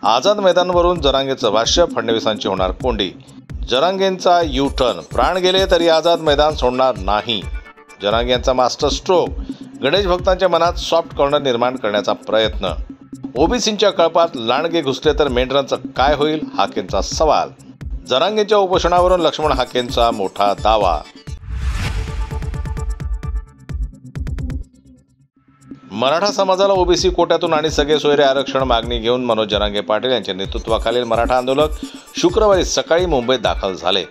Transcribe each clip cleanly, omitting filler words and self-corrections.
आझाद मैदानावरून जरांगेचं भाष्य, फडणवीसांची होणार कोंडी. जरांगेंचा यू टर्न, प्राण गेले तरी आझाद मैदान सोडणार नाही. जरांगे यांचा मास्टर स्ट्रोक, गणेश भक्तांच्या मनात सॉफ्ट कॉर्नर निर्माण करण्याचा प्रयत्न. ओबीसींच्या कळपात लांडगे घुसले तर मेंढरांचं काय होईल, हाकेंचा सवाल. जरांगेंच्या उपोषणावरून लक्ष्मण हाकेंचा मोठा दावा. मराठा समाजाला ओबीसी कोट्यातून आणि सगळे सोयरे आरक्षण मागणी घेऊन मनोज जरांगे पाटील यांच्या नेतृत्वाखालील मराठा आंदोलक शुक्रवारी सकाळी मुंबईत दाखल झाले.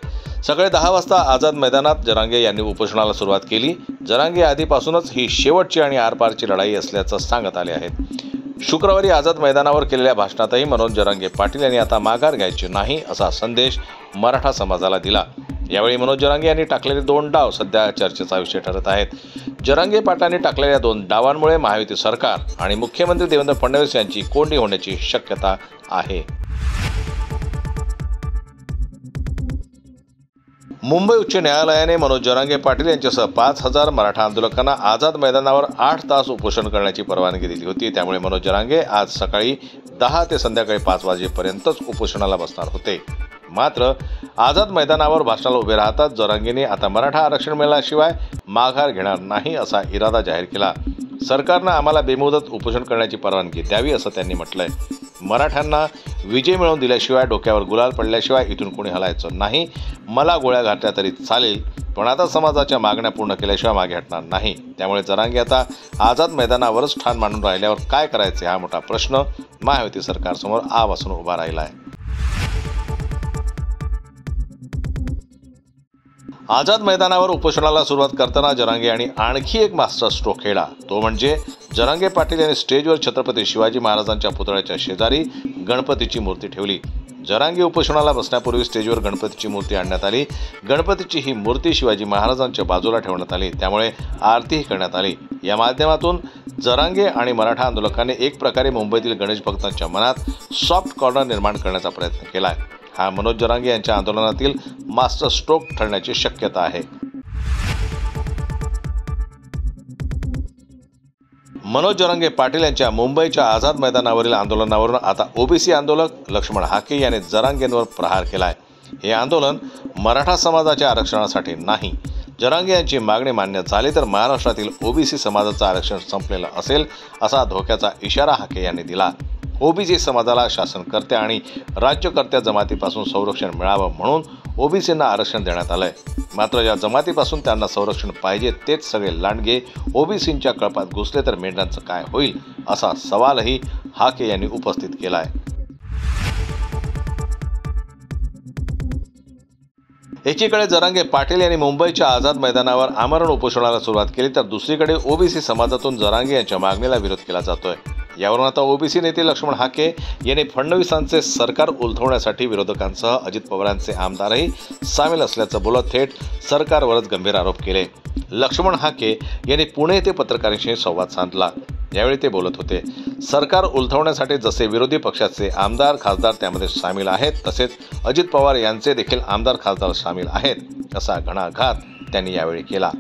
सकाळी 10 वाजता आझाद मैदानात जरांगे यांनी उपोषणाला सुरुवात केली. जरांगे आधीपासूनच ही शेवटची आणि आरपारची लढाई असल्याचं सांगत आले आहेत. शुक्रवारी आझाद मैदानावर केलेल्या भाषणातही मनोज जरांगे पाटील यांनी आता माघार घ्यायची नाही असा संदेश मराठा समाजाला दिला. यावेळी मनोज जरांगे यांनी टाकलेले 2 डाव सध्या चर्चेचा विषय ठरत आहेत. जरांगे पाटलांनी टाकलेल्या 2 डावांमुळे महायुती सरकार आणि मुख्यमंत्री देवेंद्र फडणवीस यांची कोंडी होण्याची शक्यता आहे. मुंबई उच्च न्यायालयाने मनोज जरांगे पाटील यांच्यासह 5,000 मराठा आंदोलकांना आझाद मैदानावर 8 तास उपोषण करण्याची परवानगी दिली होती. त्यामुळे मनोज जरांगे आज सकाळी 10 ते संध्याकाळी 5 वाजेपर्यंतच उपोषणाला बसणार होते. मात्र आझाद मैदानावर भाषणाला उभे राहतात जरांगेंनी आता मराठा आरक्षण मिळाल्याशिवाय माघार घेणार नाही असा इरादा जाहीर केला. सरकारनं आम्हाला बेमुदत उपोषण करण्याची परवानगी द्यावी असं त्यांनी म्हटलंय. मराठ्यांना विजय मिळवून दिल्याशिवाय, डोक्यावर गुलाल पडल्याशिवाय इथून कोणी हलायचं नाही. मला गोळ्या घातल्या तरी चालेल, पण आता समाजाच्या मागण्या पूर्ण केल्याशिवाय मागे हटणार नाही. त्यामुळे जरांगे आता आझाद मैदानावरच ठाण मांडून राहिल्यावर काय करायचे हा मोठा प्रश्न महायुती सरकारसमोर आवासून उभा राहिला आहे. आझाद मैदानावर उपोषणाला सुरुवात करताना जरांगे यांनी आणखी एक मास्टर स्ट्रोक खेळला. तो म्हणजे जरांगे पाटील यांनी स्टेजवर छत्रपती शिवाजी महाराजांच्या पुतळ्याच्या शेजारी गणपतीची मूर्ती ठेवली. जरांगे उपोषणाला बसण्यापूर्वी स्टेजवर गणपतीची मूर्ती आणण्यात आली. गणपतीची ही मूर्ती शिवाजी महाराजांच्या बाजूला ठेवण्यात आली. त्यामुळे आरतीही करण्यात आली. या माध्यमातून जरांगे आणि मराठा आंदोलकांनी एक प्रकारे मुंबईतील गणेश भक्तांच्या मनात सॉफ्ट कॉर्नर निर्माण करण्याचा प्रयत्न केला आहे. हा मनोज जरांगे यांच्या आंदोलनातील मास्टर स्ट्रोक ठरण्याची शक्यता आहे. मनोज जरांगे पाटील यांच्या मुंबईच्या आझाद मैदानावरील आंदोलनावरून आता ओबीसी आंदोलक लक्ष्मण हाके यांनी जरांगेंवर प्रहार केलाय. हे आंदोलन मराठा समाजाच्या आरक्षणासाठी नाही. जरांगे यांची मागणी मान्य झाली तर महाराष्ट्रातील ओबीसी समाजाचं आरक्षण संपलेलं असेल असा धोक्याचा इशारा हाके यांनी दिला. ओबीसी समाजाला शासनकर्त्या आणि राज्यकर्त्या जमातीपासून संरक्षण मिळावं म्हणून ओबीसींना आरक्षण देण्यात आलंय. मात्र या जमातीपासून त्यांना संरक्षण पाहिजे तेच सगळे लांडगे ओबीसींच्या कळपात घुसले तर मेंढरांचं काय होईल असा सवालही हाके यांनी उपस्थित केलाय. एकीकडे जरांगे पाटील यांनी मुंबईच्या आझाद मैदानावर आमरण उपोषणाला सुरुवात केली तर दुसरीकडे ओबीसी समाजातून जरांगे यांच्या मागणीला विरोध केला जातोय. यावरून आता ओबीसी नेते लक्ष्मण हाके यांनी फडणवीसांचे सरकार उलथवण्यासाठी विरोधकांसह अजित पवारांचे आमदारही सामील असल्याचं बोलत थेट सरकारवरच गंभीर आरोप केले. लक्ष्मण हाके यांनी पुणे येथे पत्रकारांशी संवाद साधला. यावेळी ते बोलत होते. सरकार उलथवण्यासाठी जसे विरोधी पक्षाचे आमदार खासदार त्यामध्ये सामील आहेत, तसेच अजित पवार यांचे देखील आमदार खासदार सामील आहेत असा घणाघात त्यांनी यावेळी केला.